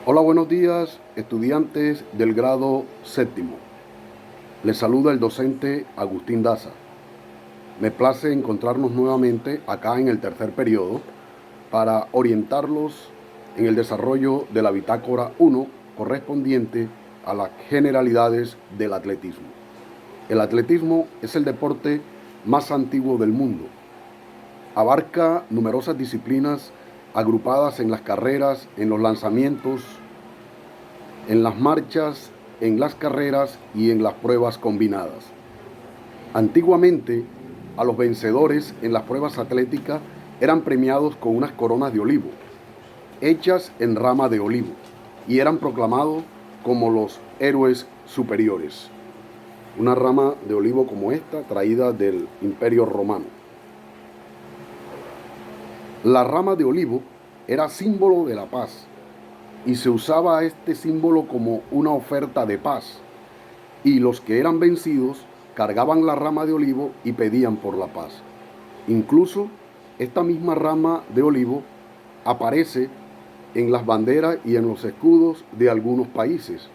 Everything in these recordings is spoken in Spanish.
Hola, buenos días, estudiantes del grado séptimo. Les saluda el docente Agustín Daza. Me place encontrarnos nuevamente acá en el tercer periodo para orientarlos en el desarrollo de la bitácora 1 correspondiente a las generalidades del atletismo. El atletismo es el deporte más antiguo del mundo. Abarca numerosas disciplinas agrupadas en las carreras, en los lanzamientos, en las marchas, en las carreras y en las pruebas combinadas. Antiguamente, a los vencedores en las pruebas atléticas eran premiados con unas coronas de olivo, hechas en rama de olivo, y eran proclamados como los héroes superiores. Una rama de olivo como esta, traída del Imperio Romano. La rama de olivo era símbolo de la paz y se usaba este símbolo como una oferta de paz, y los que eran vencidos cargaban la rama de olivo y pedían por la paz. Incluso esta misma rama de olivo aparece en las banderas y en los escudos de algunos países,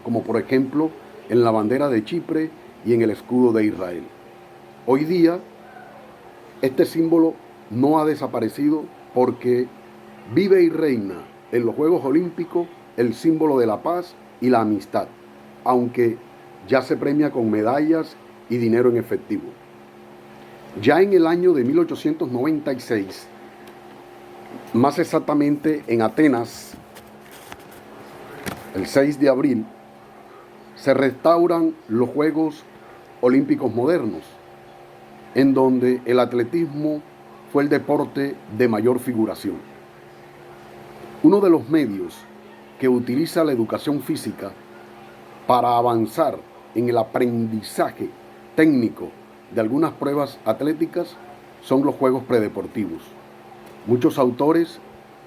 como por ejemplo en la bandera de Chipre y en el escudo de Israel. Hoy día este símbolo no ha desaparecido porque vive y reina en los Juegos Olímpicos el símbolo de la paz y la amistad, aunque ya se premia con medallas y dinero en efectivo. Ya en el año de 1896, más exactamente en Atenas, el 6 de abril, se restauran los Juegos Olímpicos modernos, en donde el atletismo fue el deporte de mayor figuración. Uno de los medios que utiliza la educación física para avanzar en el aprendizaje técnico de algunas pruebas atléticas son los juegos predeportivos. Muchos autores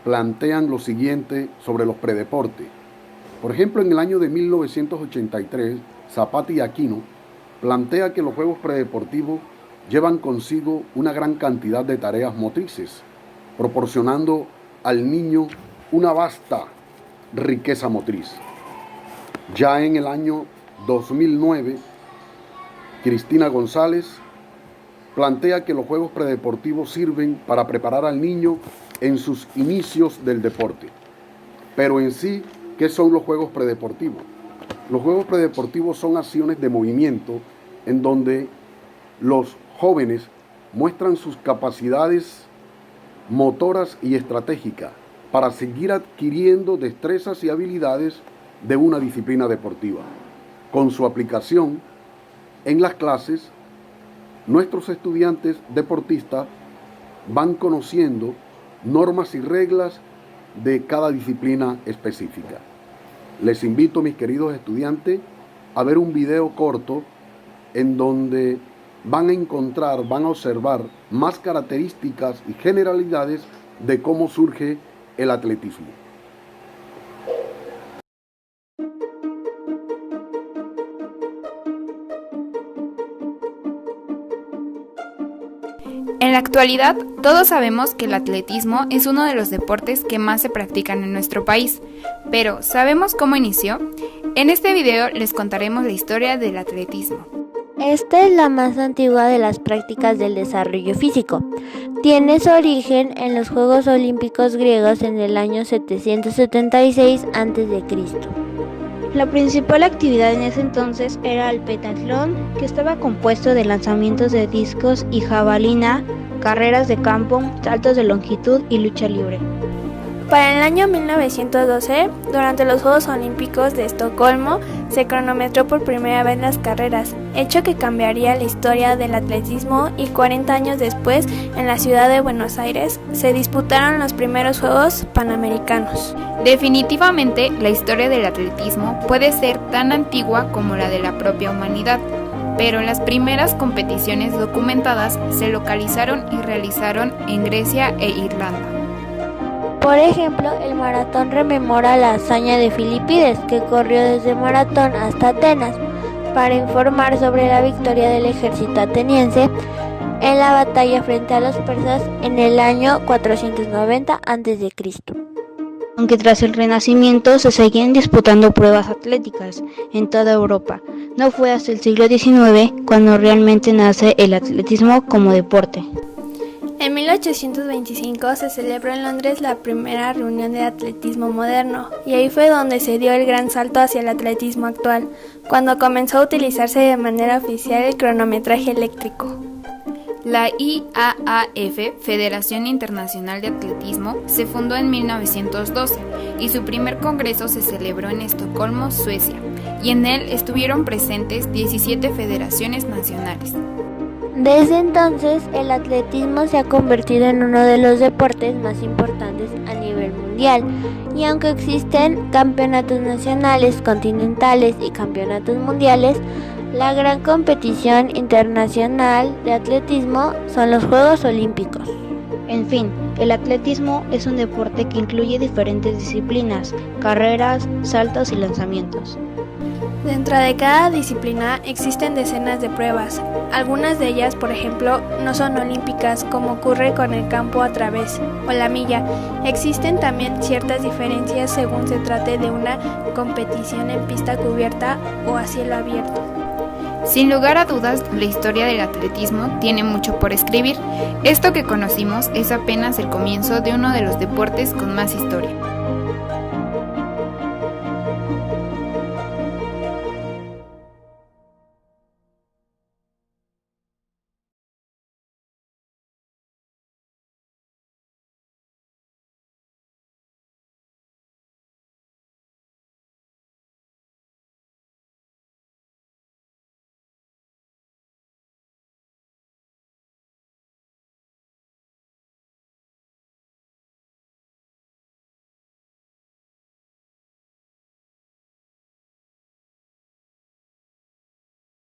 plantean lo siguiente sobre los predeportes. Por ejemplo, en el año de 1983, Zapata y Aquino plantea que los juegos predeportivos llevan consigo una gran cantidad de tareas motrices, proporcionando al niño una vasta riqueza motriz. Ya en el año 2009, Cristina González plantea que los juegos predeportivos sirven para preparar al niño en sus inicios del deporte. Pero en sí, ¿qué son los juegos predeportivos? Los juegos predeportivos son acciones de movimiento en donde los jóvenes muestran sus capacidades motoras y estratégicas para seguir adquiriendo destrezas y habilidades de una disciplina deportiva. Con su aplicación en las clases, nuestros estudiantes deportistas van conociendo normas y reglas de cada disciplina específica. Les invito, mis queridos estudiantes, a ver un video corto en donde van a observar más características y generalidades de cómo surge el atletismo. En la actualidad, todos sabemos que el atletismo es uno de los deportes que más se practican en nuestro país, pero ¿sabemos cómo inició? En este video les contaremos la historia del atletismo. Esta es la más antigua de las prácticas del desarrollo físico. Tiene su origen en los Juegos Olímpicos griegos en el año 776 a.C. La principal actividad en ese entonces era el pentatlón, que estaba compuesto de lanzamientos de discos y jabalina, carreras de campo, saltos de longitud y lucha libre. Para el año 1912, durante los Juegos Olímpicos de Estocolmo, se cronometró por primera vez las carreras, hecho que cambiaría la historia del atletismo, y 40 años después, en la ciudad de Buenos Aires, se disputaron los primeros Juegos Panamericanos. Definitivamente, la historia del atletismo puede ser tan antigua como la de la propia humanidad, pero las primeras competiciones documentadas se localizaron y realizaron en Grecia e Irlanda. Por ejemplo, el maratón rememora la hazaña de Filipides, que corrió desde Maratón hasta Atenas, para informar sobre la victoria del ejército ateniense en la batalla frente a los persas en el año 490 a.C. aunque tras el Renacimiento se seguían disputando pruebas atléticas en toda Europa. No fue hasta el siglo XIX cuando realmente nace el atletismo como deporte. En 1825 se celebró en Londres la primera reunión de atletismo moderno, y ahí fue donde se dio el gran salto hacia el atletismo actual, cuando comenzó a utilizarse de manera oficial el cronometraje eléctrico. La IAAF, Federación Internacional de Atletismo, se fundó en 1912 y su primer congreso se celebró en Estocolmo, Suecia, y en él estuvieron presentes 17 federaciones nacionales. Desde entonces, el atletismo se ha convertido en uno de los deportes más importantes a nivel mundial, y aunque existen campeonatos nacionales, continentales y campeonatos mundiales, la gran competición internacional de atletismo son los Juegos Olímpicos. En fin, el atletismo es un deporte que incluye diferentes disciplinas, carreras, saltos y lanzamientos. Dentro de cada disciplina existen decenas de pruebas. Algunas de ellas, por ejemplo, no son olímpicas, como ocurre con el campo a través o la milla. Existen también ciertas diferencias según se trate de una competición en pista cubierta o a cielo abierto. Sin lugar a dudas, la historia del atletismo tiene mucho por escribir. Esto que conocimos es apenas el comienzo de uno de los deportes con más historia.